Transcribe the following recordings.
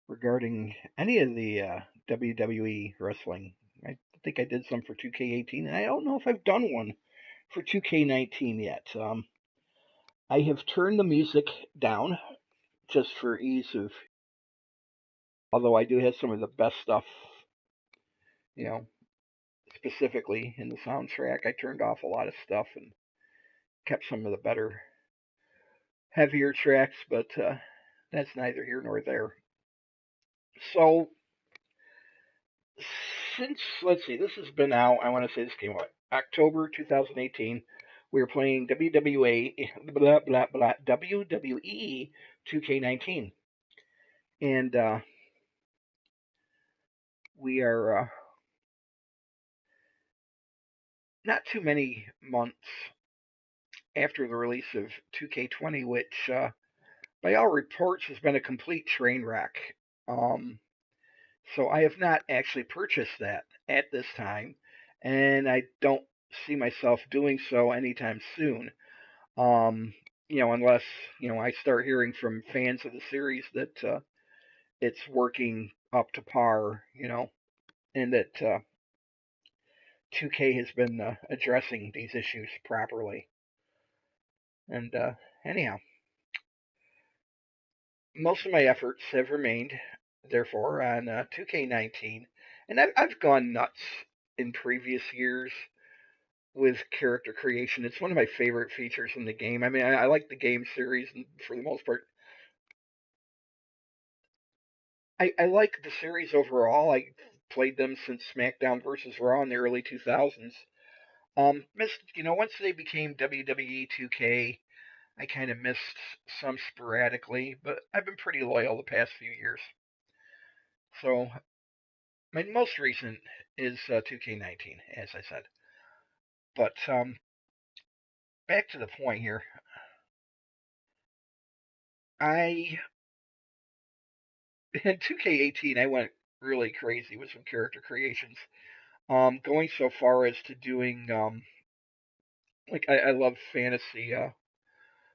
regarding any of the WWE wrestling. I think I did some for 2K18, and I don't know if I've done one for 2K19 yet. I have turned the music down just for ease of, although I do have some of the best stuff, you know, specifically in the soundtrack. I turned off a lot of stuff and kept some of the better, heavier tracks, but that's neither here nor there. So, since, let's see, this has been out, I want to say this came out October 2018. We were playing WWE, blah, blah, blah, WWE 2K19. And we are not too many months after the release of 2K20, which, by all reports, has been a complete train wreck. Um, so I have not actually purchased that at this time, and I don't see myself doing so anytime soon. Um, unless I start hearing from fans of the series that it's working up to par, and that 2K has been addressing these issues properly. And anyhow, most of my efforts have remained, therefore, on 2K19, and I've gone nuts in previous years with character creation. It's one of my favorite features in the game. I mean, I like the game series, and for the most part, I like the series overall. I played them since SmackDown versus Raw in the early 2000s. Missed, once they became WWE 2K, I kind of missed some sporadically, but I've been pretty loyal the past few years. So my most recent is 2K19, as I said. But back to the point here. I in 2K18 I went really crazy with some character creations. Going so far as to doing like I love fantasy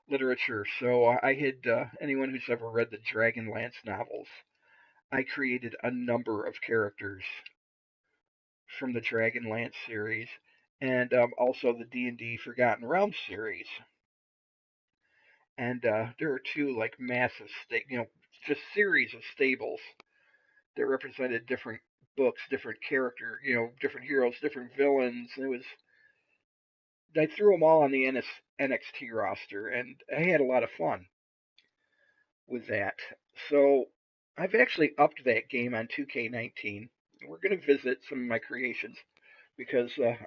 literature, so I had anyone who's ever read the Dragonlance novels. I created a number of characters from the Dragonlance series, and also the D&D Forgotten Realms series. And there are two like massive, just series of stables that represented different books, different character, different heroes, different villains. And it was I threw them all on the NXT roster, and I had a lot of fun with that. So I've actually upped that game on 2K19. We're going to visit some of my creations because I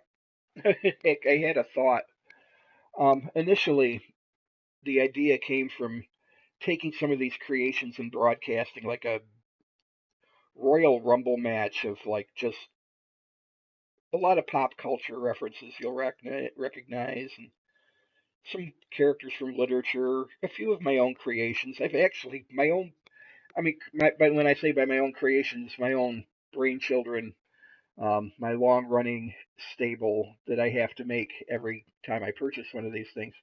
had a thought. Initially, the idea came from taking some of these creations and broadcasting like a Royal Rumble match of like just a lot of pop culture references you'll recognize, and some characters from literature, a few of my own creations. I've actually my own. I mean, when I say by my own creations, my own brainchildren, my long-running stable that I have to make every time I purchase one of these things.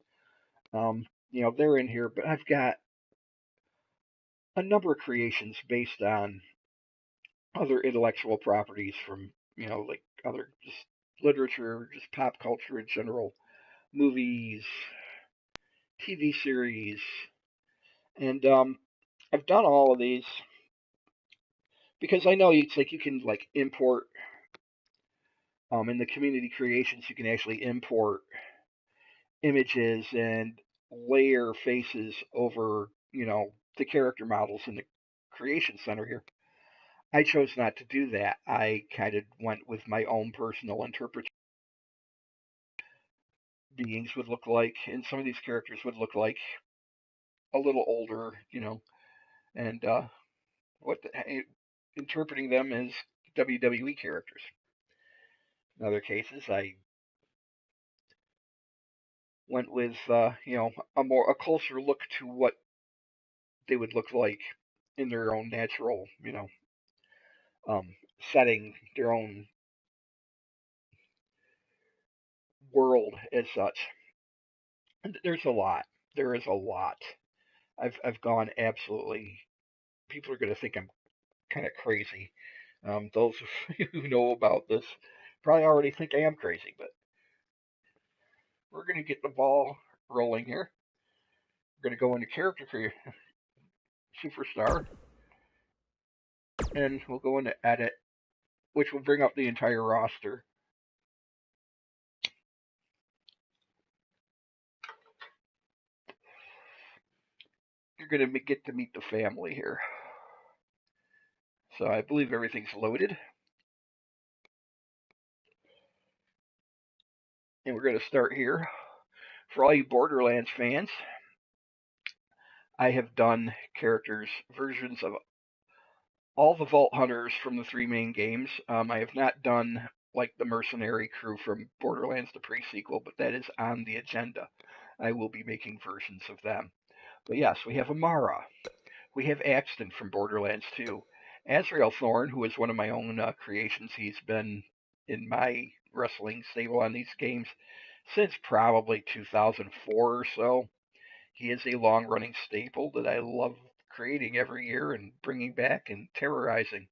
They're in here, but I've got a number of creations based on other intellectual properties from, like other just literature, just pop culture in general, movies, TV series, and I've done all of these because I know it's like you can like import in the community creations you can actually import images and layer faces over the character models in the creation center here. I chose not to do that. I kind of went with my own personal interpretation beings would look like, and some of these characters would look like a little older, and what interpreting them as WWE characters. In other cases, I went with a closer look to what they would look like in their own natural, um, setting, their own world as such. And there's a lot. There is a lot. I've gone absolutely. People are going to think I'm kind of crazy. Those who know about this probably already think I am crazy, but we're going to get the ball rolling here. We're going to go into character creation, superstar, and we'll go into edit, which will bring up the entire roster. You're going to get to meet the family here. So I believe everything's loaded. And we're going to start here. For all you Borderlands fans, I have done characters, versions of all the Vault Hunters from the three main games. I have not done like the mercenary crew from Borderlands, the pre-sequel, but that is on the agenda. I will be making versions of them. But yes, we have Amara. We have Axton from Borderlands 2. Azrael Thorn, who is one of my own creations. He's been in my wrestling stable on these games since probably 2004 or so. He is a long running staple that I love creating every year and bringing back and terrorizing.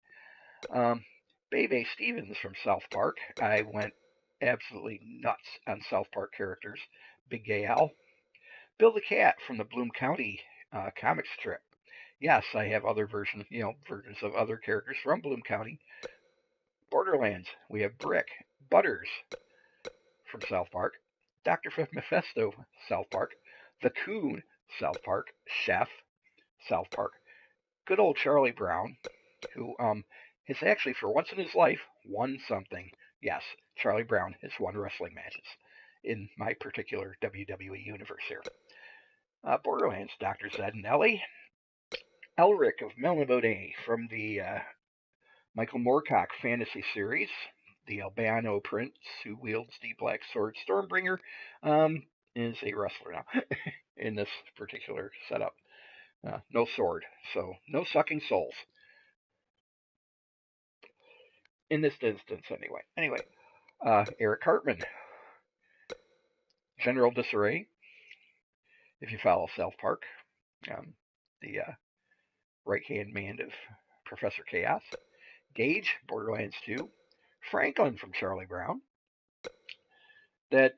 Um, Bebe Stevens from South Park. I went absolutely nuts on South Park characters. Big Gay Al. Bill the Cat from the Bloom County comic strip. Yes, I have other versions, versions of other characters from Bloom County. Borderlands. We have Brick. Butters from South Park. Dr. Mephisto, South Park. The Coon, South Park. Chef, South Park. Good old Charlie Brown, who has actually, for once in his life, won something. Yes, Charlie Brown has won wrestling matches in my particular WWE universe here. Borderlands, Dr. Zed and Ellie. Elric of Melnibode from the Michael Moorcock fantasy series. The albino prince who wields the black sword Stormbringer is a wrestler now in this particular setup. No sword, so no sucking souls. In this instance, anyway. Eric Hartman, General Disarray, if you follow South Park, the right-hand man of Professor Chaos. Gage, Borderlands 2. Franklin from Charlie Brown. That's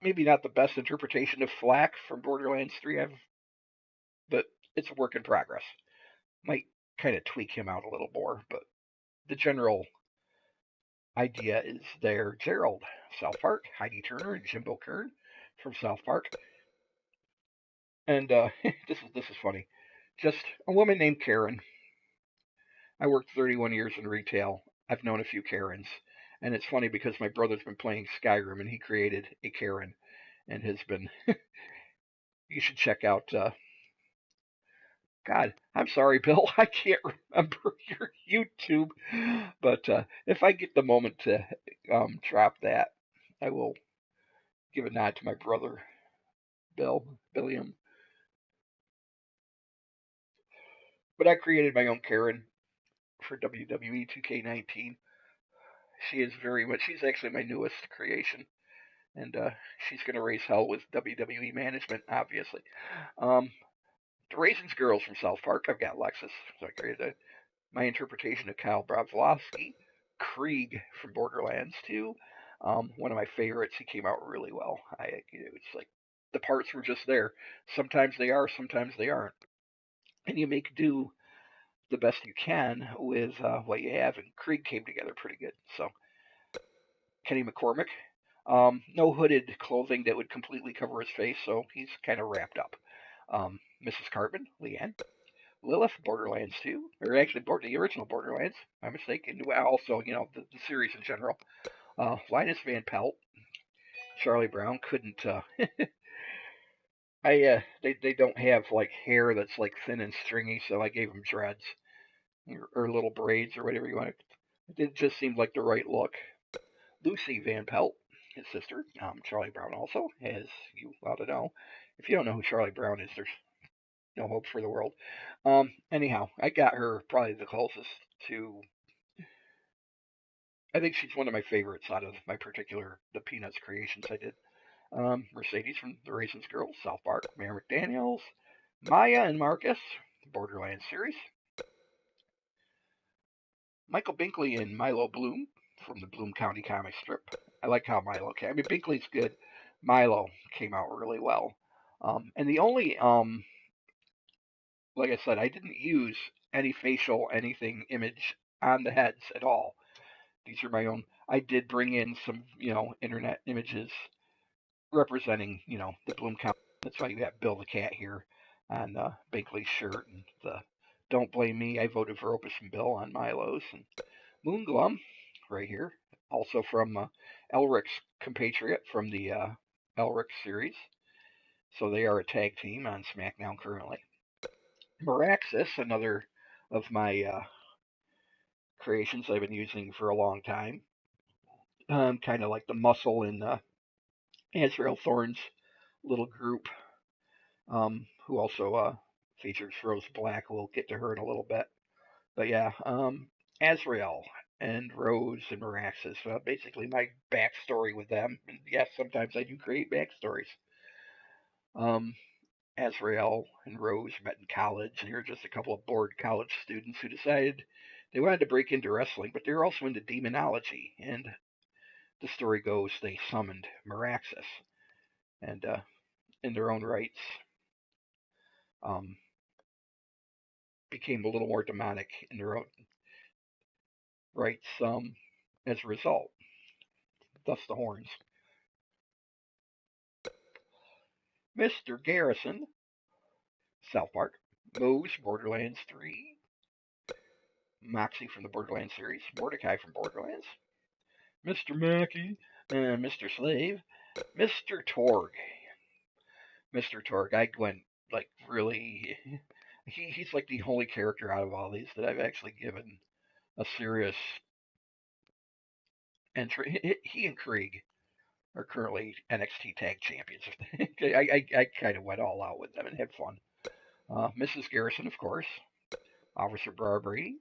maybe not the best interpretation of Flack from Borderlands 3, but it's a work in progress. Might kind of tweak him out a little more, but the general idea is there. Gerald, South Park. Heidi Turner and Jimbo Kern from South Park. And this is funny. Just a woman named Karen. I worked 31 years in retail. I've known a few Karens, and it's funny because my brother's been playing Skyrim and he created a Karen, and has been. You should check out. God, I'm sorry, Bill. I can't remember your YouTube, but if I get the moment to drop that, I will give a nod to my brother, Billiam. But I created my own Karen for WWE 2K19. She is very much. She's actually my newest creation, and she's going to raise hell with WWE management, obviously. Um, the Raisins Girls from South Park. I've got Lexus, so I created that. My interpretation of Kyle Brodwowski. Krieg from Borderlands 2. One of my favorites. He came out really well. It's like the parts were just there. Sometimes they are, sometimes they aren't, and you make do the best you can with what you have. And Krieg came together pretty good. So Kenny McCormick. No hooded clothing that would completely cover his face, so he's kind of wrapped up. Mrs. Cartman, Leanne. Lilith, Borderlands 2, or actually the original Borderlands, my mistake, and also, the series in general. Linus Van Pelt, Charlie Brown couldn't, they don't have, like, hair that's, like, thin and stringy, so I gave them dreads, or little braids, or whatever you want to, it just seemed like the right look. Lucy Van Pelt, his sister, Charlie Brown also, as you ought to know. If you don't know who Charlie Brown is, there's no hope for the world. Anyhow, I got her probably the closest to. I think she's one of my favorites out of the Peanuts creations I did. Mercedes from the Raisins Girls, South Park, Mayor McDaniels, Maya and Marcus, Borderlands series. Michael Binkley and Milo Bloom from the Bloom County comic strip. I like how Milo came. I mean, Binkley's good. Milo came out really well. And the only, like I said, I didn't use any facial anything image on the heads at all. These are my own. I did bring in some, internet images representing, the Bloom County. That's why you got Bill the Cat here on Binkley's shirt, and the Don't Blame Me, I voted for Opus and Bill on Milo's, and Moonglum right here, also from Elric's compatriot from the Elric series. So they are a tag team on SmackDown currently. Meraxis, another of my creations I've been using for a long time. Kind of like the muscle in Azrael Thorne's little group, who also features Rose Black. We'll get to her in a little bit. But yeah, Azrael and Rose and Meraxis, basically my backstory with them. And yes, sometimes I do create backstories. Um, Azrael and Rose met in college, and they're just a couple of bored college students who decided they wanted to break into wrestling, but they're also into demonology. And the story goes they summoned Meraxis, and in their own rights, um, became a little more demonic in their own rights as a result. Thus the horns. Mr. Garrison, South Park. Moose, Borderlands 3. Moxie from the Borderlands series. Mordecai from Borderlands. Mr. Mackey, Mr. Slave. Mr. Torg. Mr. Torg, I went like really. He's like the only character out of all these that I've actually given a serious entry. He and Krieg are currently NXT Tag Champions. I kind of went all out with them and had fun. Mrs. Garrison, of course. Officer Barbary.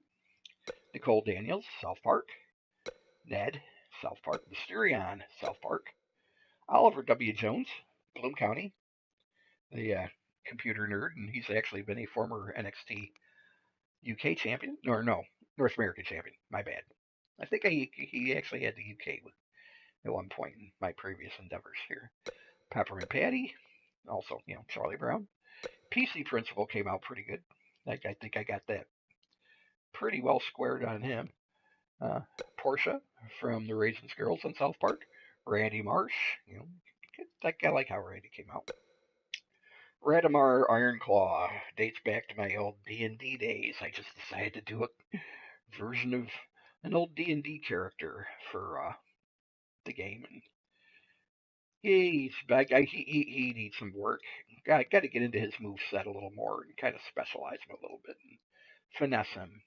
Nicole Daniels, South Park. Ned, South Park. Mysterion, South Park. Oliver W. Jones, Bloom County. The computer nerd, and he's actually been a former NXT UK champion. Or no, North American champion. My bad. I think he actually had the UK at one point in my previous endeavors here. Peppermint Patty, also, Charlie Brown. PC Principal came out pretty good. I think I got that pretty well squared on him. Portia from the Raisins Girls on South Park. Randy Marsh, I like how Randy came out. Radamar Ironclaw dates back to my old D&D days. I just decided to do a version of an old D&D character for the game, and he needs some work. Got to get into his move set a little more and kind of specialize him a little bit and finesse him,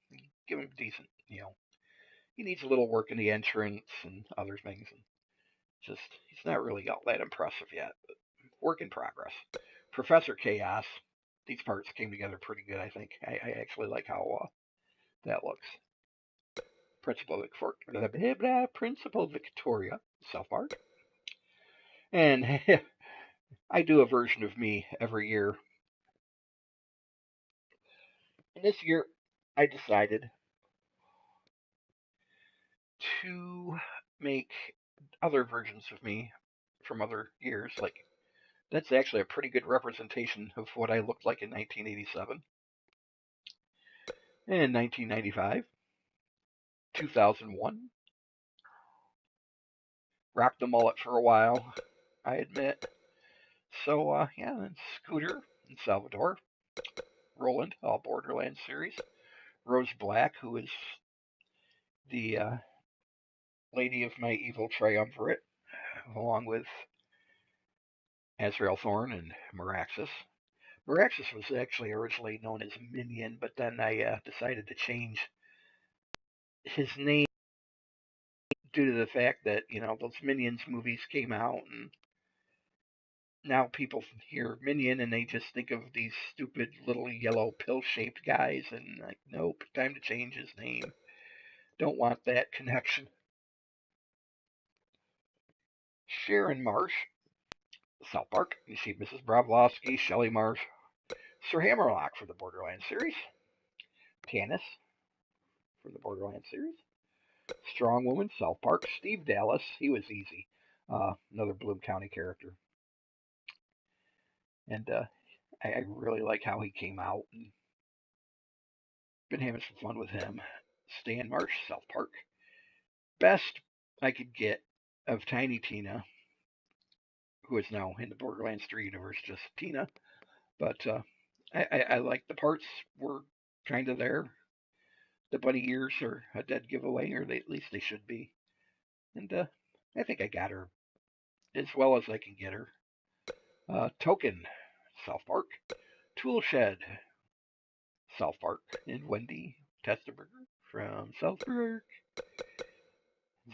give him decent. He needs a little work in the entrance and other things. And just he's not really all that impressive yet. But work in progress. Professor Chaos. These parts came together pretty good, I think. I actually like how that looks. Principal Victoria, South Park. And I do a version of me every year. And this year, I decided to make other versions of me from other years. Like, that's actually a pretty good representation of what I looked like in 1987, and 1995, 2001. Rocked the mullet for a while, I admit. So, yeah, and Scooter and Salvador. Roland, all Borderlands series. Rose Black, who is the lady of my evil triumvirate, along with Azrael Thorne and Meraxis. Meraxis was actually originally known as Minion, but then I decided to change his name due to the fact that, those Minions movies came out, and now people hear Minion and they just think of these stupid little yellow pill-shaped guys, and like, nope, time to change his name. Don't want that connection. Sharon Marsh, South Park. You see Mrs. Bravlovsky, Shelley Marsh, Sir Hammerlock for the Borderlands series. Tanis from the Borderlands series. Strong Woman, South Park. Steve Dallas, he was easy. Another Bloom County character. And I really like how he came out and been having some fun with him. Stan Marsh, South Park. Best I could get of Tiny Tina, who is now in the Borderlands 3 universe, just Tina. But I like the parts were kind of there. The bunny ears are a dead giveaway, or at least they should be. And I think I got her as well as I can get her. Token, South Park. Toolshed, South Park. And Wendy Testerberger from South Park.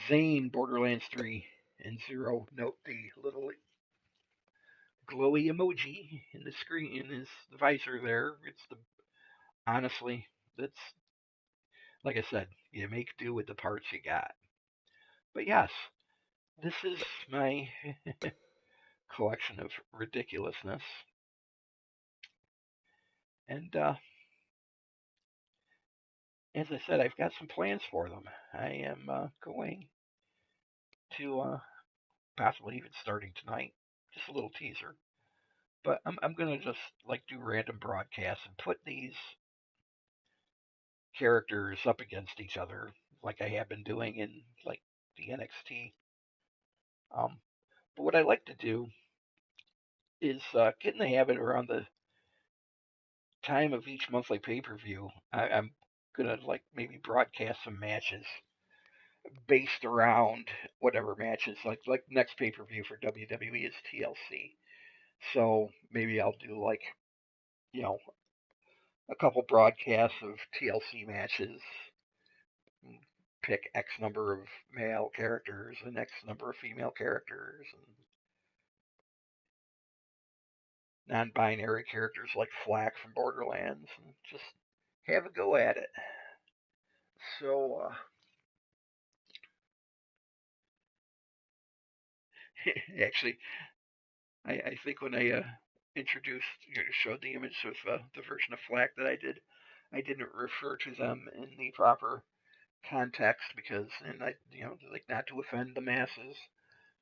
Zane, Borderlands 3. And Zero, note the little glowy emoji in the screen, in his visor there. It's the, honestly, that's, like I said, you make do with the parts you got. But yes, this is my collection of ridiculousness. And as I said, I've got some plans for them. I am going to possibly even starting tonight, just a little teaser. But I'm gonna just like do random broadcasts and put these characters up against each other, like I have been doing in like the NXT. But what I like to do is get in the habit around the time of each monthly pay-per-view. I'm gonna like maybe broadcast some matches based around whatever matches. Like next pay-per-view for WWE is TLC, so maybe I'll do like, you know, a couple broadcasts of TLC matches, pick X number of male characters and X number of female characters, and non-binary characters like Flack from Borderlands, and just have a go at it. So actually, I think when I introduced, showed the image of the version of Flack that I did, I didn't refer to them in the proper context because, and I, like not to offend the masses.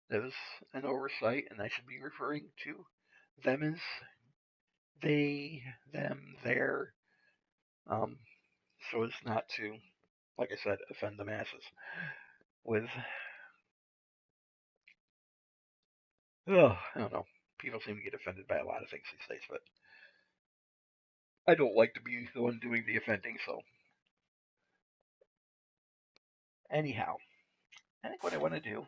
That was an oversight, and I should be referring to them as they, them, their, um, so as not to, like I said, offend the masses with, oh, I don't know. People seem to get offended by a lot of things these days, but I don't like to be the one doing the offending, so anyhow, I think what I want to do,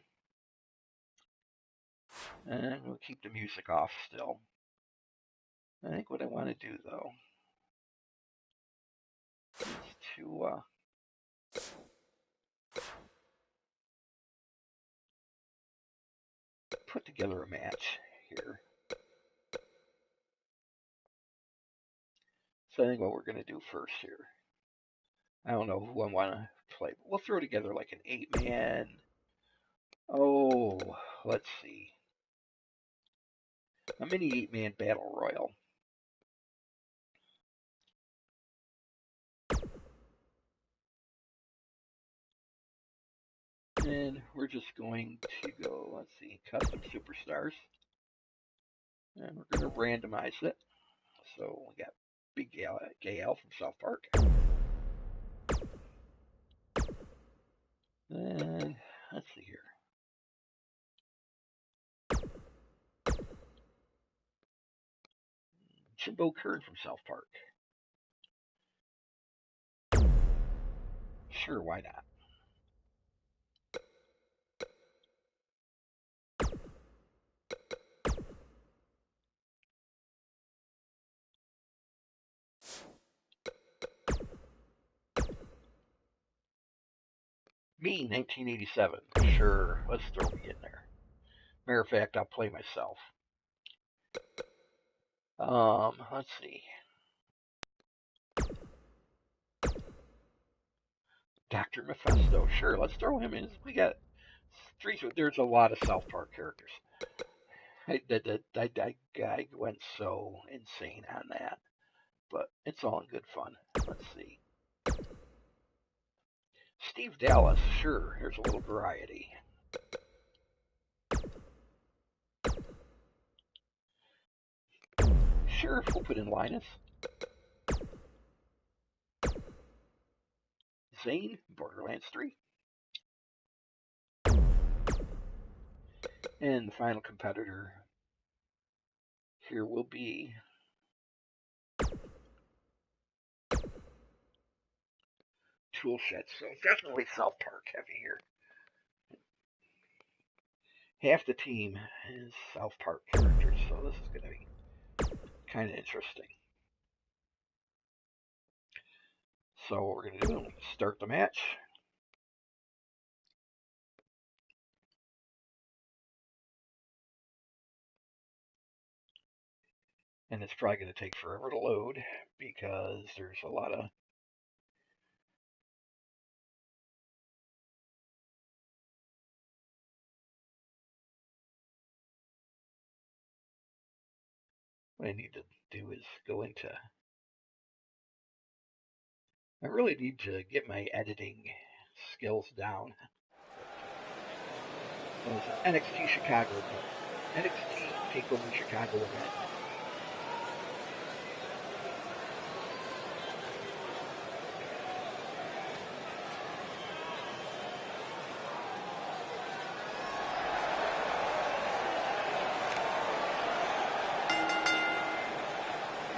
and we'll keep the music off still. I think what I want to do, though, is to put together a match here. So I think what we're going to do first here, I don't know who I want to play, but we'll throw together like an 8-man. Oh, let's see. A mini 8-man battle royal. And we're just going to go, let's see, custom superstars. And we're going to randomize it. So we got Big Gail from South Park. And let's see here. Jimbo Kern from South Park. Sure, why not? Me, 1987. Sure, let's throw me in there. Matter of fact, I'll play myself. Let's see. Dr. Mephisto. Sure, let's throw him in. We got three. There's a lot of South Park characters. That guy went so insane on that, but it's all in good fun. Let's see. Steve Dallas, sure, there's a little variety. Sure, we'll put in Linus. Zane, Borderlands 3. And the final competitor here will be Toolshed. So definitely South Park heavy here. Half the team is South Park characters, so this is going to be kind of interesting. So what we're going to do is start the match. And it's probably going to take forever to load because there's a lot of what I need to do is go into. I really need to get my editing skills down. It was an NXT Chicago, NXT Takeover Chicago event.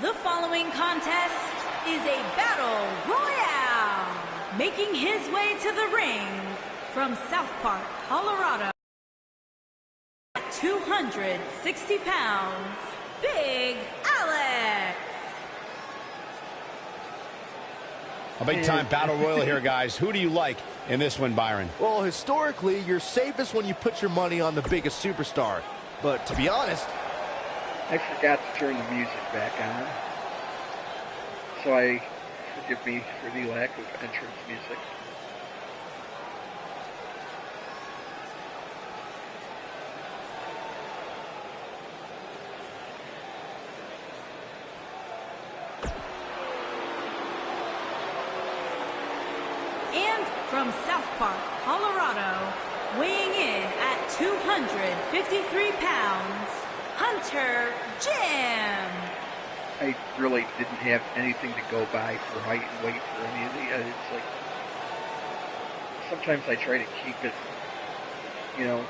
The following contest is a battle royale. Making his way to the ring from South Park, Colorado, at 260 pounds, Big Alex. A big-time battle royal here, guys. Who do you like in this one, Byron? Well, historically, you're safest when you put your money on the biggest superstar. But to be honest, I forgot to turn the music back on, so forgive me for the lack of entrance music. And from South Park, Colorado, weighing in at 253 pounds, Hunter Jim. I really didn't have anything to go by for height and weight for any of the. It's like sometimes I try to keep it, you know.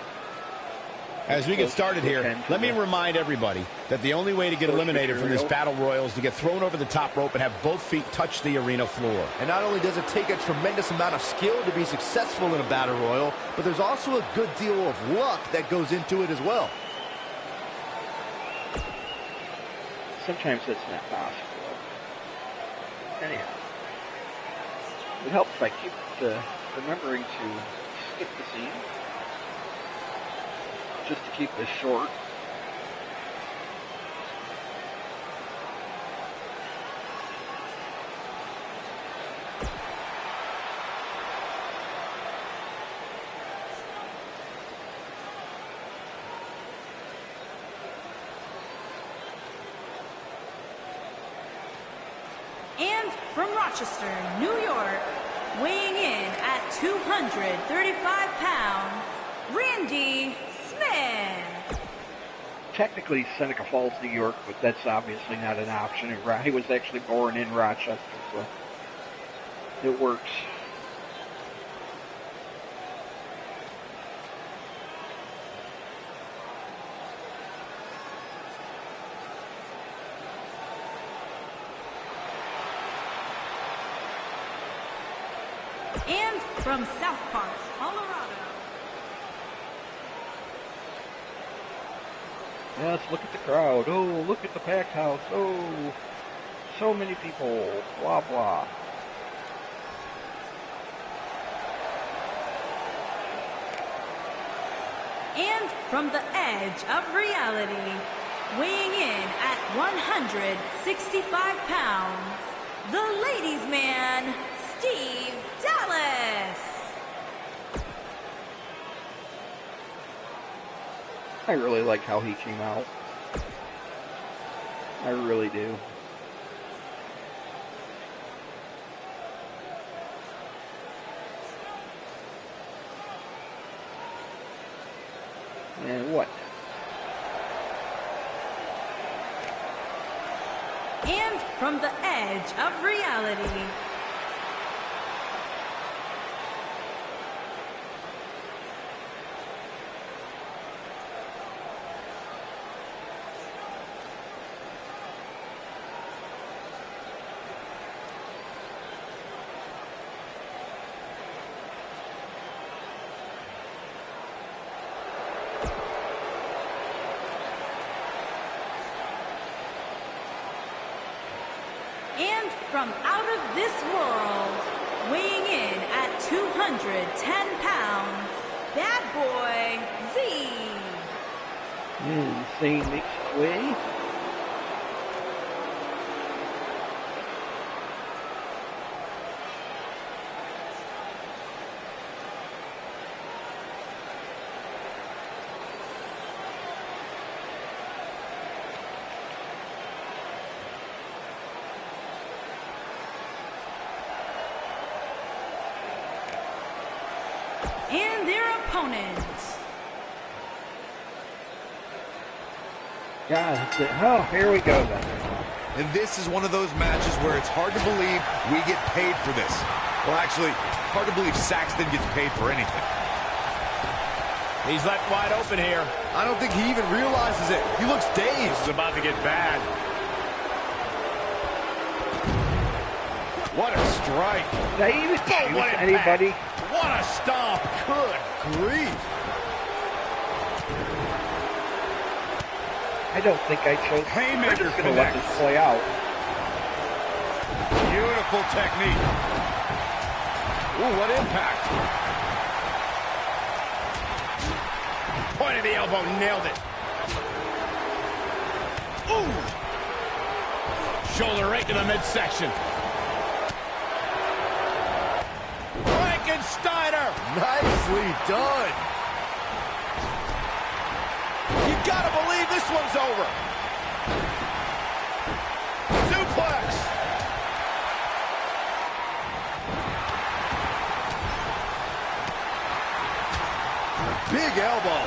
As we get started here, let me remind everybody that the only way to get eliminated from this battle royal is to get thrown over the top rope and have both feet touch the arena floor. And not only does it take a tremendous amount of skill to be successful in a battle royal, but there's also a good deal of luck that goes into it as well. Sometimes that's not possible. Anyhow, it helps if I keep remembering to skip the scene, just to keep this short. And from Rochester, New York, weighing in at 235 pounds, Randy Smith. Technically Seneca Falls, New York, but that's obviously not an option. He was actually born in Rochester, so it works. And from South Park, Colorado. Yes, look at the crowd. Oh, look at the packed house. Oh, so many people. Blah, blah. And from the edge of reality, weighing in at 165 pounds, the ladies' man, Steve Dallas. I really like how he came out. I really do. And what? And from the edge of reality, and from out of this world, weighing in at 210 pounds, Bad Boy Z. Insane makes its way. And their opponent, God, oh, here we go then. And this is one of those matches where it's hard to believe we get paid for this. Well, actually, hard to believe Saxton gets paid for anything. He's left wide open here. I don't think he even realizes it. He looks dazed. This is about to get bad. What a strike. Did I even choose what anybody? What a stomp. Good grief. I don't think I chose. Haymaker I'm just going to let connects. this play out. Beautiful technique. Ooh, what impact. Point of the elbow, nailed it. Ooh. Shoulder right to the midsection. Frankensteiner. Nicely done. You gotta believe this one's over. Suplex. Big elbow.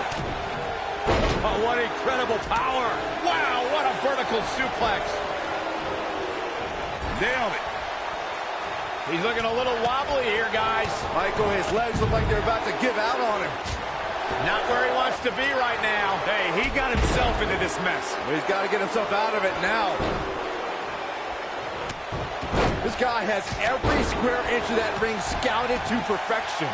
Oh, what incredible power. Wow, what a vertical suplex. Nailed it. He's looking a little wobbly here, guys. Michael, his legs look like they're about to give out on him. Not where he wants to be right now. Hey, he got himself into this mess. But he's got to get himself out of it now. This guy has every square inch of that ring scouted to perfection.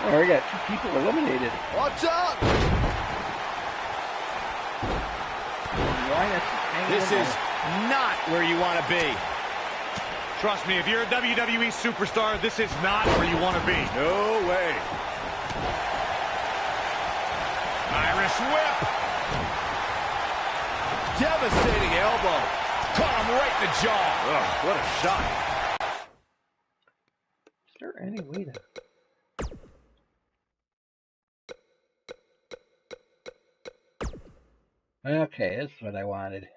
Oh, we got 2 people eliminated. Watch out! This is not where you want to be. Trust me, if you're a WWE superstar, this is not where you want to be. No way. Irish whip. Devastating elbow. Caught him right in the jaw. Ugh, what a shot. Is there any way to... Okay, that's what I wanted.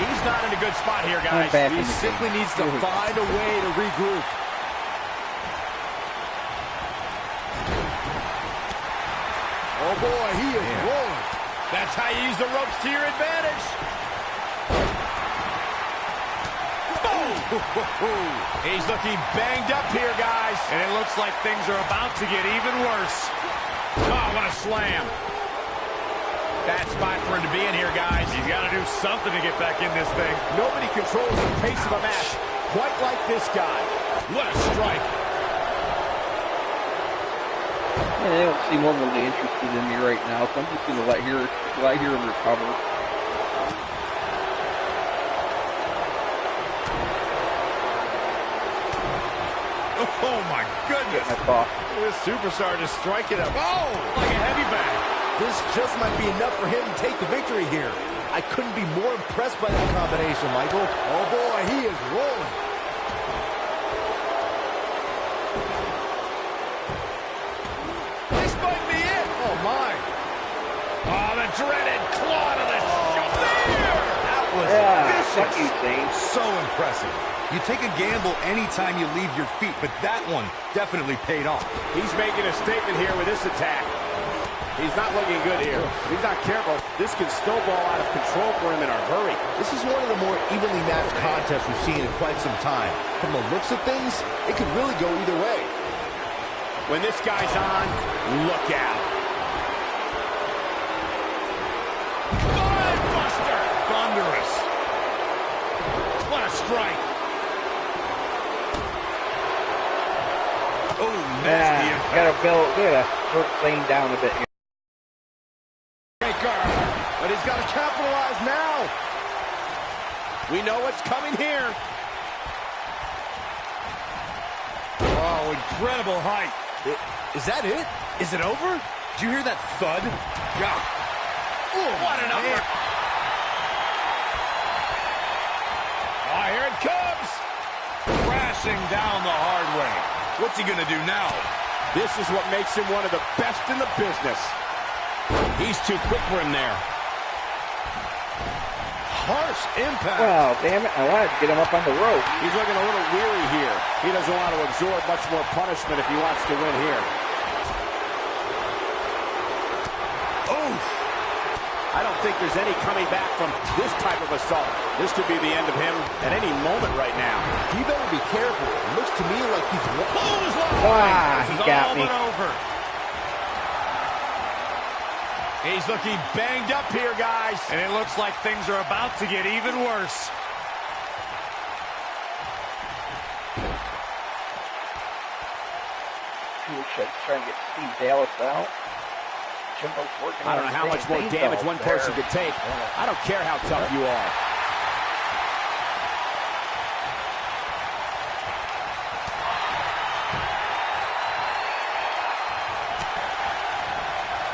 He's not in a good spot here, guys. Back He in the simply game. needs to find a way to regroup. Oh boy, he is rolling. That's how you use the ropes to your advantage. Boom! He's looking banged up here, guys. And it looks like things are about to get even worse. Oh, what a slam. Bad spot for him to be in here, guys. He's got to do something to get back in this thing. Nobody controls the pace of a match quite like this guy. What a strike. Yeah, they don't seem overly interested in me right now, so I'm just going to let him recover. Oh, my goodness. I thought. This superstar just striking him. Oh, like a heavy bag. This just might be enough for him to take the victory here. I couldn't be more impressed by that combination, Michael. Oh boy, he is rolling. This might be it. Oh my. Oh, the dreaded claw to the shoulder. That was Yeah. vicious. Fuck you, Zane. So impressive. You take a gamble anytime you leave your feet, but that one definitely paid off. He's making a statement here with this attack. He's not looking good here. If he's not careful, this can snowball out of control for him in a hurry. This is one of the more evenly matched contests we've seen in quite some time. From the looks of things, it could really go either way. When this guy's on, look out. Buster! Thunderous. What a strike. Oh, nasty impact. Gotta work Zane down a bit here. But he's got to capitalize now. We know what's coming here. Oh, incredible height. Is that it? Is it over? Did you hear that thud? God. Ooh, what an upper. Oh, here it comes. Crashing down the hard way. What's he going to do now? This is what makes him one of the best in the business. He's too quick for him there. Harsh impact. Well, damn it. I wanted to get him up on the rope. He's looking a little weary here. He doesn't want to absorb much more punishment if he wants to win here. Oh, I don't think there's any coming back from this type of assault. This could be the end of him at any moment right now. He better be careful. It looks to me like he's... Ah, he got me. Over. He's looking banged up here, guys. And it looks like things are about to get even worse. Should try and get Steve Dallas out. Jimbo's working. I don't know how much more damage one person could take. I don't care how tough you are.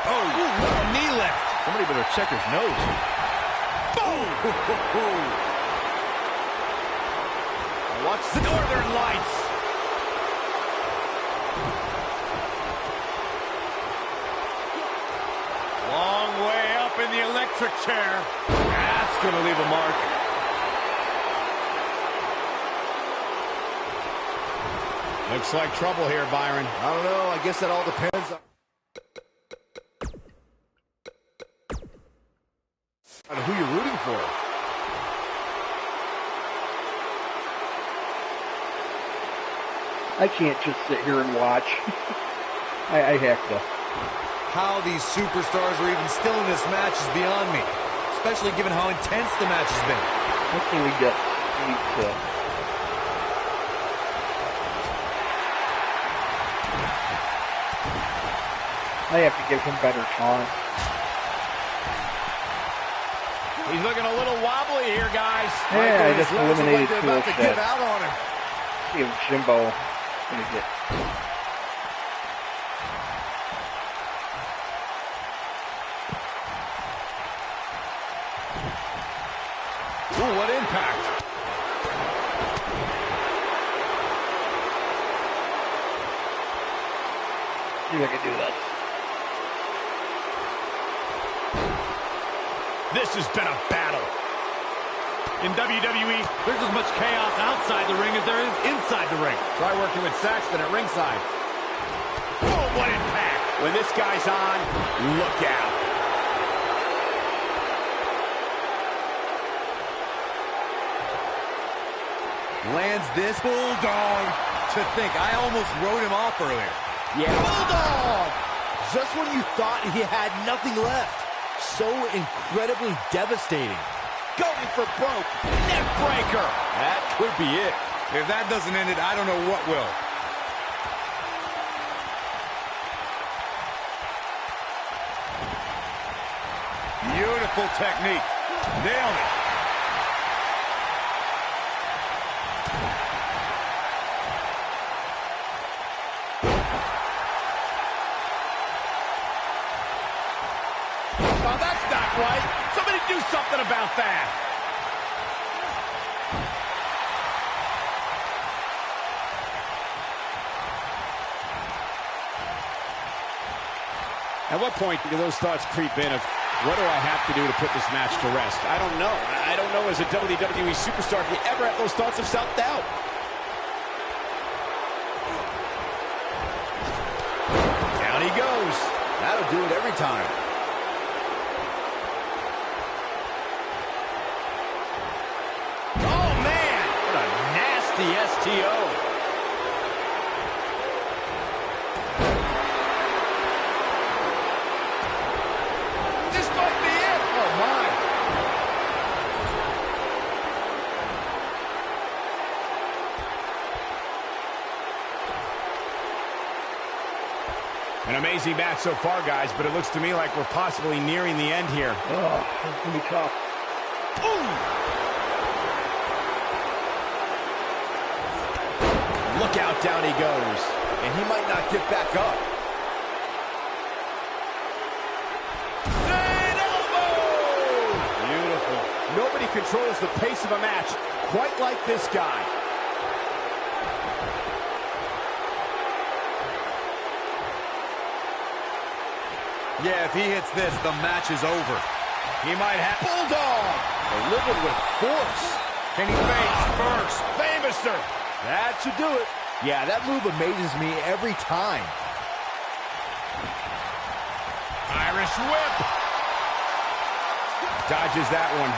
oh, what a knee lift. Somebody better check his nose. Boom. Watch the Northern Lights. Long way up in the electric chair. That's going to leave a mark. Looks like trouble here, Byron. I don't know. I guess that all depends on who you're rooting for. I can't just sit here and watch. I have to. How these superstars are even still in this match is beyond me, especially given how intense the match has been. What can we get Steve to? I have to give him better taunts. He's looking a little wobbly here, guys. Yeah, I just Looks eliminated like two they're of about to give that. out on him. See if Jimbo gonna get. Ooh, what impact. See if I can do this. This has been a battle. In WWE, there's as much chaos outside the ring as there is inside the ring. Try working with Saxton at ringside. Oh, what impact. When this guy's on, look out. Lands this bulldog. To think, I almost wrote him off earlier. Yeah. Bulldog! Just when you thought he had nothing left. So incredibly devastating. Going for broke. Neck breaker. That could be it. If that doesn't end it, I don't know what will. Beautiful technique. Nailed it. Oh, that's not right. Somebody do something about that. At what point do those thoughts creep in of What do I have to do to put this match to rest? I don't know. I don't know as a WWE superstar if you ever have those thoughts of self-doubt. Down he goes. That'll do it every time. Oh, man! What a nasty STO. This might be it. Oh, my. An amazing match so far, guys, but it looks to me like we're possibly nearing the end here. Oh, it's going to be tough. Boom! Look out, down he goes. And he might not get back up. Side elbow! Beautiful. Nobody controls the pace of a match quite like this guy. Yeah, if he hits this, the match is over. He might have... Bulldog! Delivered with force. Can he face first? Famouser! That should do it. Yeah, that move amazes me every time. Irish whip! Dodges that one.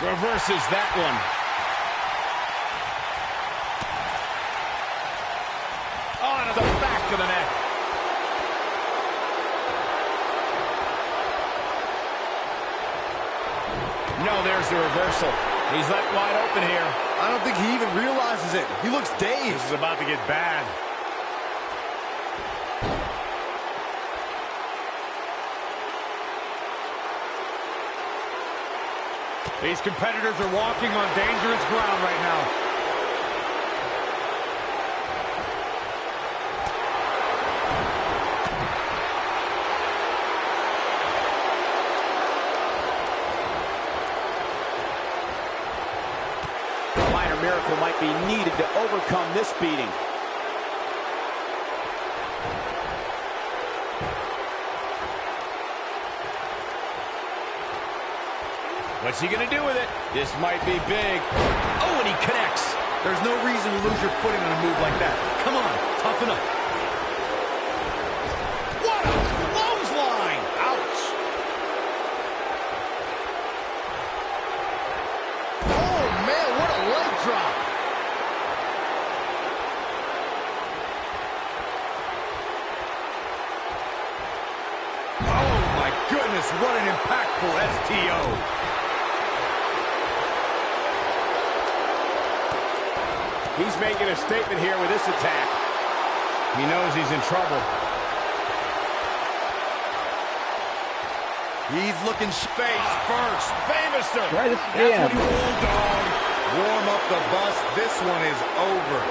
Reverses that one. On to the back of the neck. No, there's the reversal. He's left wide open here. I don't think he even realizes it. He looks dazed. This is about to get bad. These competitors are walking on dangerous ground right now. Miracle might be needed to overcome this beating. What's he going to do with it? This might be big. Oh, and he connects. There's no reason to lose your footing on a move like that. Come on, toughen up. What a clothesline! Ouch! Oh, man, what a leg drop. Oh, my goodness, what an impactful STO. He's making a statement here with this attack. He knows he's in trouble. He's looking face first. Famouser. Try this That's again. what he Bulldog. Warm up the bus. This one is over.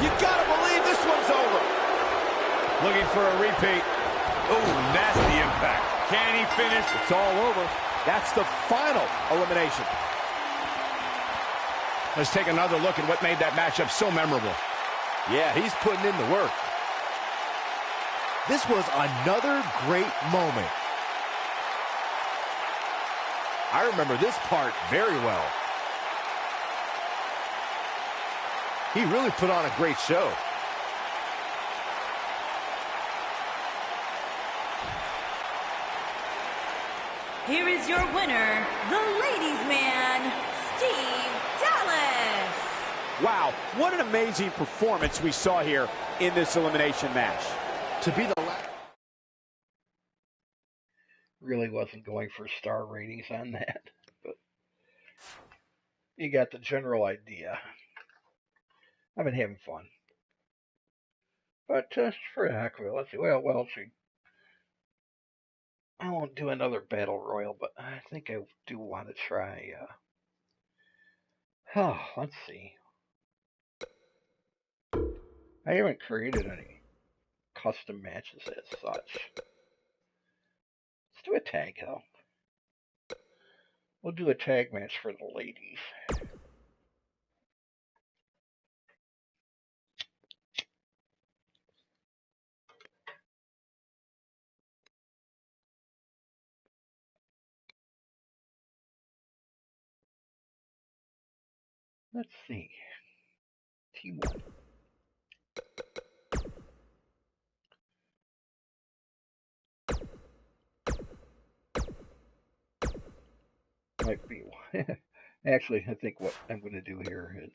You gotta believe this one's over. Looking for a repeat. Oh, nasty impact. Can he finish? It's all over. That's the final elimination. Let's take another look at what made that matchup so memorable. Yeah, he's putting in the work. This was another great moment. I remember this part very well. He really put on a great show. Here is your winner, the ladies' man, Steve Dallas. Wow, what an amazing performance we saw here in this elimination match. To be the last. Really wasn't going for star ratings on that, but you got the general idea. I've been having fun. But for the heck of it, let's see. Well, let's see. I won't do another battle royal, but I think I do want to try. Let's see. I haven't created any custom matches as such. Let's do a tag, though. We'll do a tag match for the ladies. Let's see. T1. Might be. Actually, I think what I'm going to do here is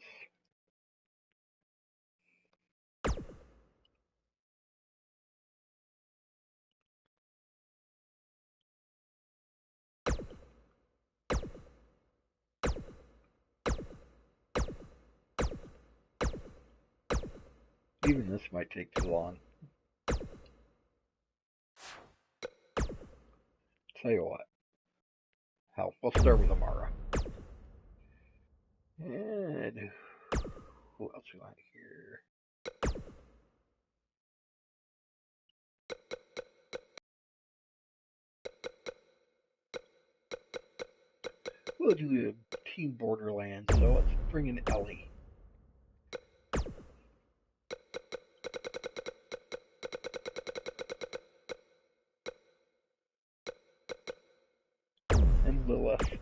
even this might take too long. Tell you what. Hell, we'll start with Amara. And who else we want here? We'll do a Team Borderlands, so let's bring in Ellie. And Lilith.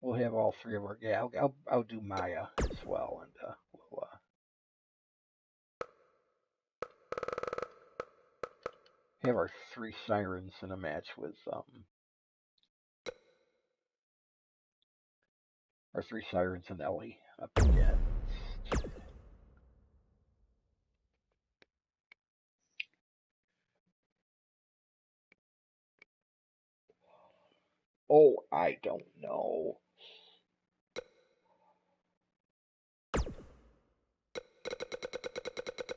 We'll have all three of our. Yeah, I'll do Maya as well, and we'll have our three sirens in a match with our three sirens and Ellie up against. Oh, I don't know.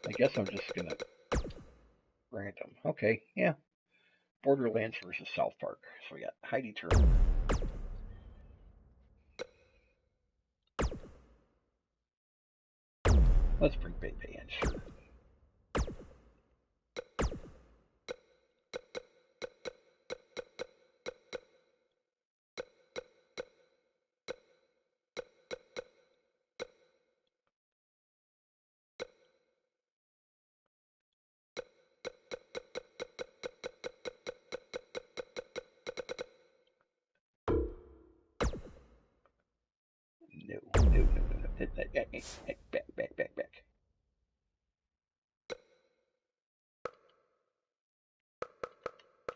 I guess I'm just gonna random. Okay, yeah. Borderlands versus South Park. So we got Heidi Turner. Let's bring Bebe in, sure. No. Back.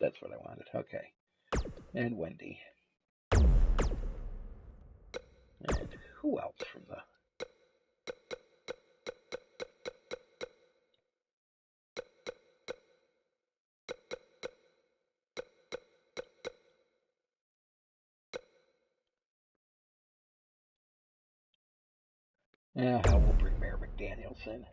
That's what I wanted. Okay. And Wendy. And who else from the... Yeah, hell, we'll bring Mayor McDaniels in.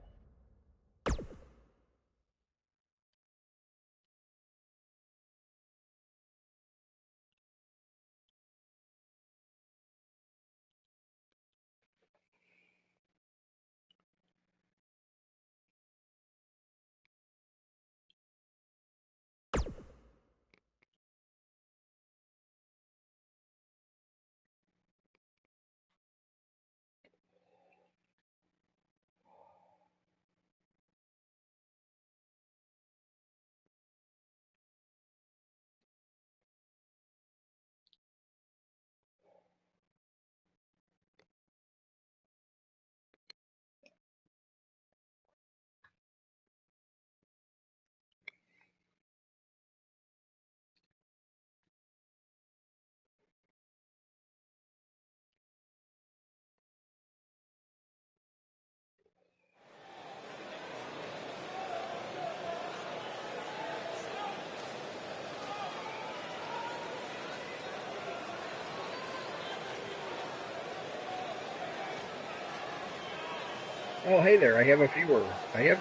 Oh, hey there, I have a viewer. I have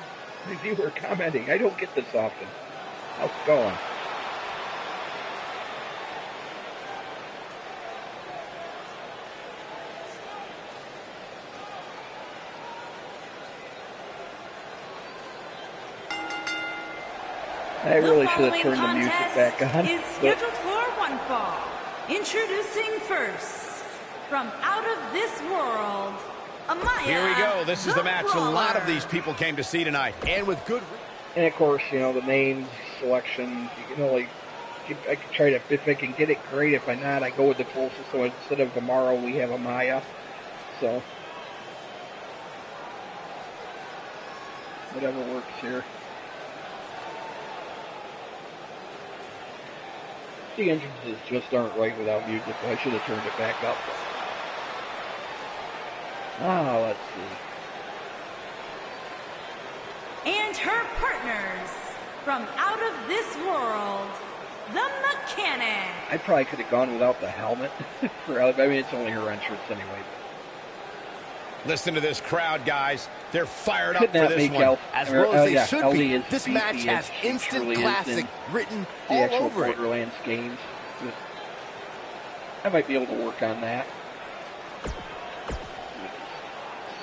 a viewer commenting. I don't get this often. How's it going? I really should have following turned the music contest back on. is But scheduled for one fall. Introducing first, from out of this world, Amaya. Here we go. This is the match a lot of Brawler. these people came to see tonight. And with good... and of course, you know, the names selection. You can only, I can try to, if I can get it great. If I not, I go with the closest. So instead of Amaro, we have Amaya. So whatever works here. The entrances just aren't right without music. I should have turned it back up. Let's see. And her partners, from out of this world, the Mechanic. I probably could have gone without the helmet. I mean, it's only her entrance anyway. Listen to this crowd, guys. They're fired up Could for not this make one. out As well as they yeah, should Ellie be. is This beefy match has as she instant truly is classic in written the all actual over it. Borderlands games. But I might be able to work on that.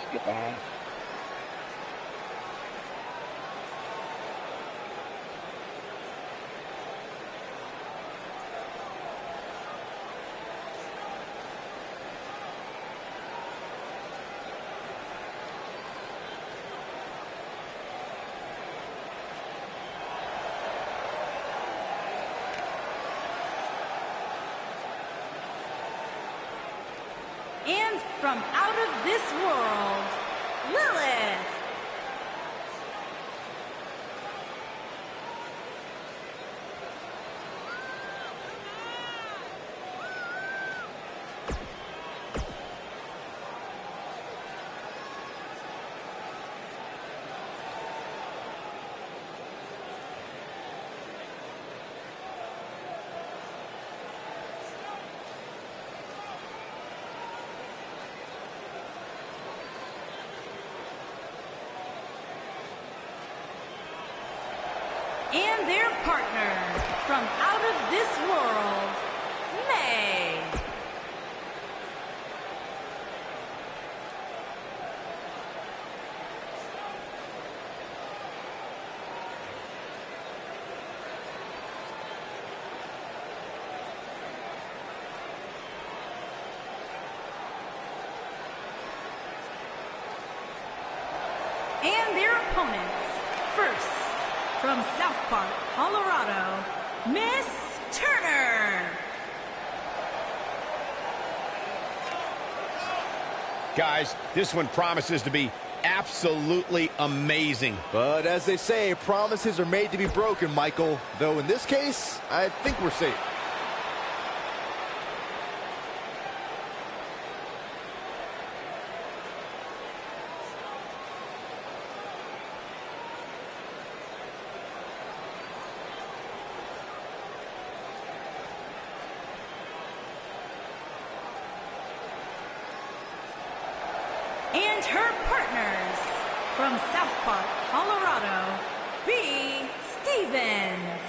Skip on. And from out of this world, Lilith. And their partner, from out of this world, May. And their opponents, first, from South Park, Colorado, Miss Turner. Guys, this one promises to be absolutely amazing. But as they say, promises are made to be broken, Michael. Though in this case, I think we're safe. And her partners, from South Park, Colorado, B. Stevens.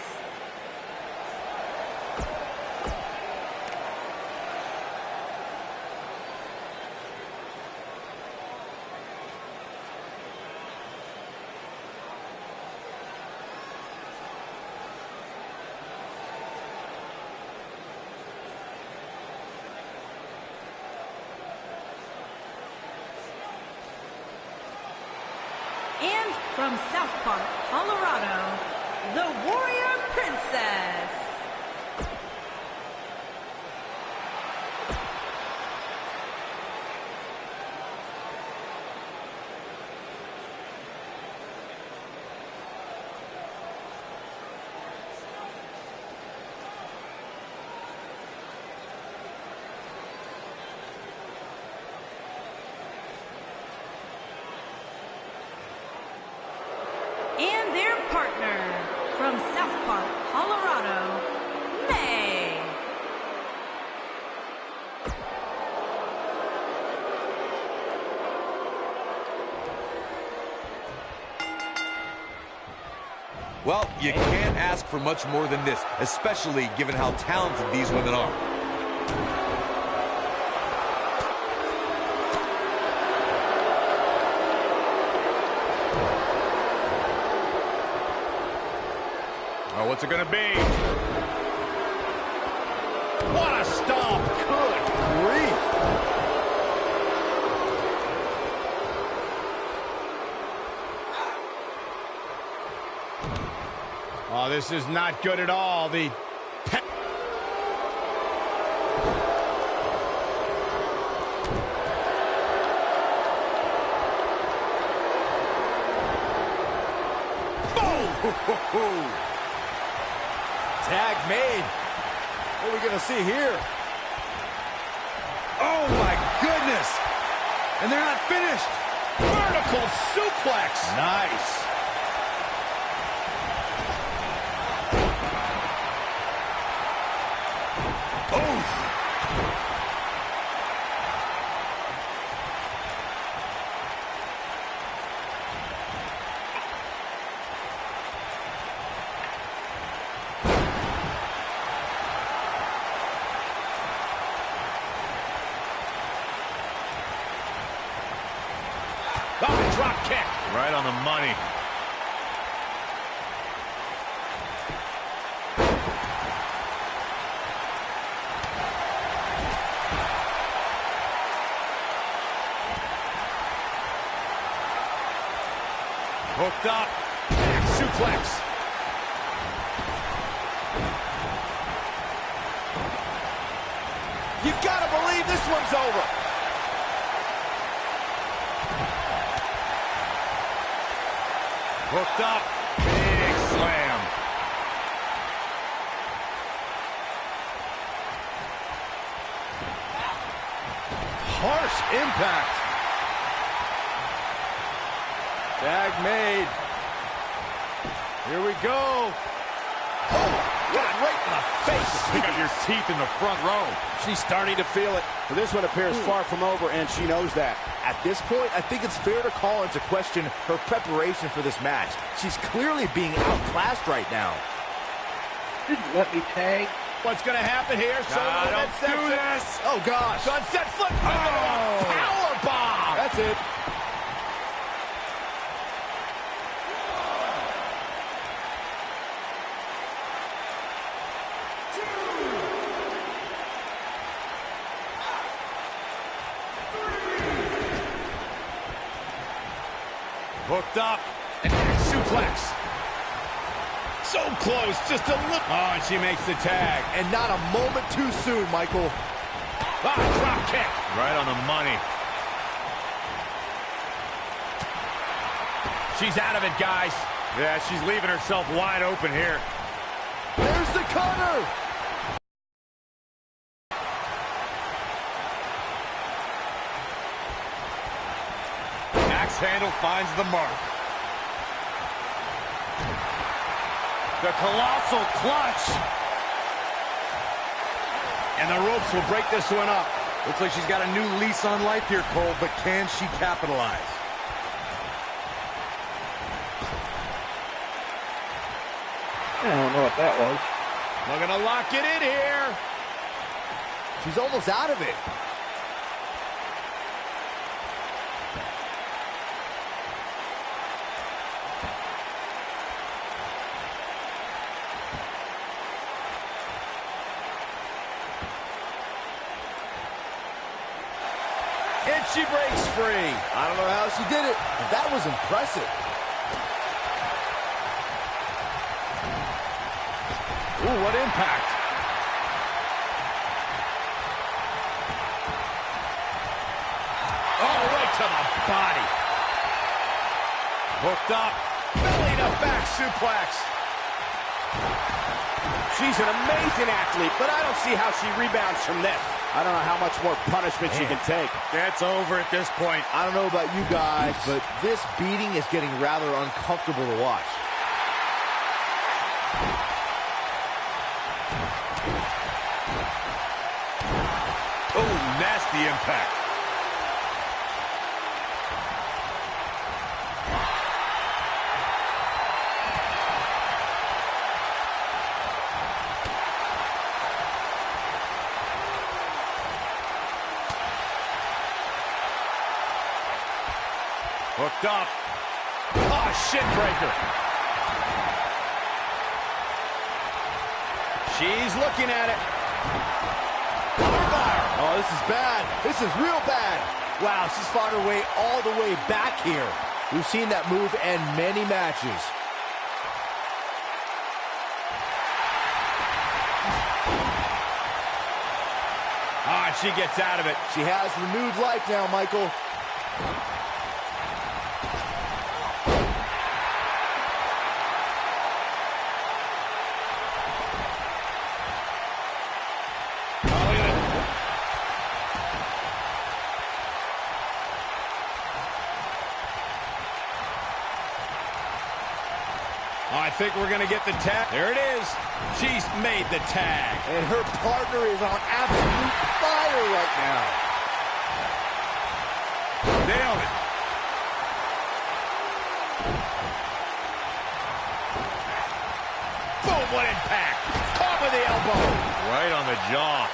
And from South Park, Colorado, the Warrior Princess. And their partner, from South Park, Colorado, May. Well, you can't ask for much more than this, especially given how talented these women are. What's it going to be? What a stomp. Good grief. Oh, this is not good at all. Tag made. What are we going to see here? Oh, my goodness. And they're not finished. Vertical suplex. Nice. Oh, drop kick. Right on the money. Hooked up. Back suplex. You gotta believe this one's over. Hooked up. Big slam. Harsh impact. Tag made. Here we go. Oh, got right in the face. You got your teeth in the front row. She's starting to feel it. But this one appears far from over, and she knows that. At this point, I think it's fair to call into question her preparation for this match. She's clearly being outclassed right now. Didn't let me tag. What's going to happen here? Don't do this. Oh, gosh. Sunset flip. Oh. Power bomb. That's it. Hooked up. And suplex. So close, just a look. Oh, and she makes the tag. And not a moment too soon, Michael. Ah, drop kick. Right on the money. She's out of it, guys. Yeah, she's leaving herself wide open here. There's the cutter. Axe handle finds the mark. The colossal clutch. And the ropes will break this one up. Looks like she's got a new lease on life here, Cole, but can she capitalize? I don't know what that was. Looking to lock it in here. She's almost out of it. And she breaks free. I don't know how she did it, but that was impressive. Ooh, what impact. Oh, right to the body. Hooked up. Belly to back suplex. She's an amazing athlete, but I don't see how she rebounds from this. I don't know how much more punishment she can take. That's over at this point. I don't know about you guys, but this beating is getting rather uncomfortable to watch. Oh, nasty impact. Hooked up. Oh, shin breaker. She's looking at it. Oh, this is bad. This is real bad. Wow, she's fought her way all the way back here. We've seen that move in many matches. Ah, she gets out of it. She has renewed life now, Michael. I think we're going to get the tag. There it is. She's made the tag. And her partner is on absolute fire right now. Nailed it. Boom, what impact. Caught with the elbow. Right on the jaw.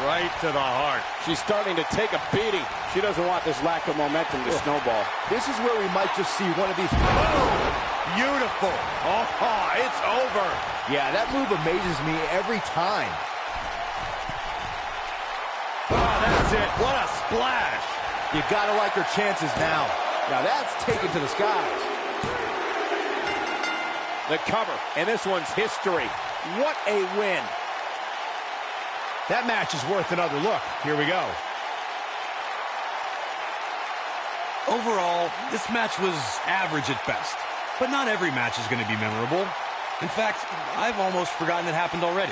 Right to the heart. She's starting to take a beating. She doesn't want this lack of momentum to snowball. This is where we might just see one of these. Oh, beautiful. Oh, it's over. Yeah, that move amazes me every time. Oh, that's it. What a splash. You gotta like her chances now. Now that's taken to the skies. The cover, and this one's history. What a win. That match is worth another look. Here we go. Overall, this match was average at best. But not every match is going to be memorable. In fact, I've almost forgotten it happened already.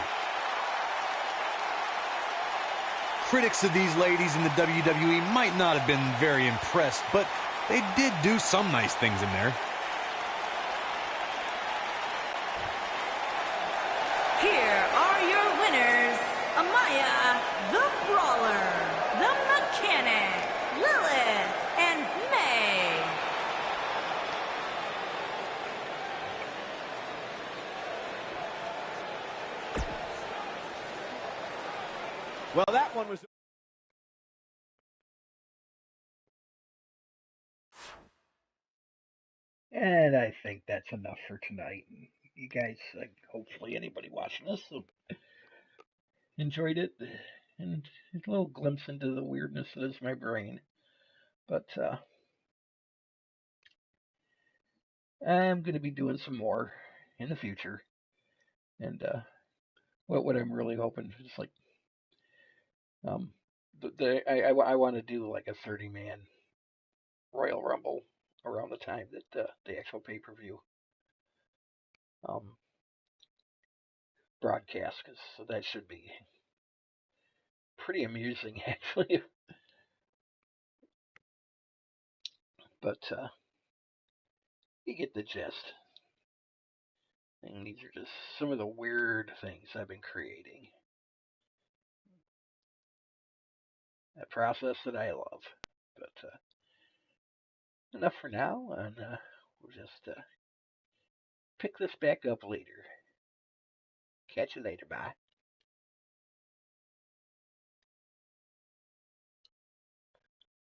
Critics of these ladies in the WWE might not have been very impressed, but they did do some nice things in there. Here are your winners, Amaya, the Brawler, the Mechanic, Lilith, and May. Well, that one was... And I think that's enough for tonight. You guys, hopefully anybody watching this enjoyed it, and a little glimpse into the weirdness that is my brain. But I'm going to be doing some more in the future. And what I'm really hoping is like, I want to do like a 30-man Royal Rumble around the time that the actual pay-per-view broadcast, so that should be pretty amusing actually. But you get the gist. And these are just some of the weird things I've been creating. A process that I love. But enough for now, and we'll just pick this back up later. Catch you later. Bye.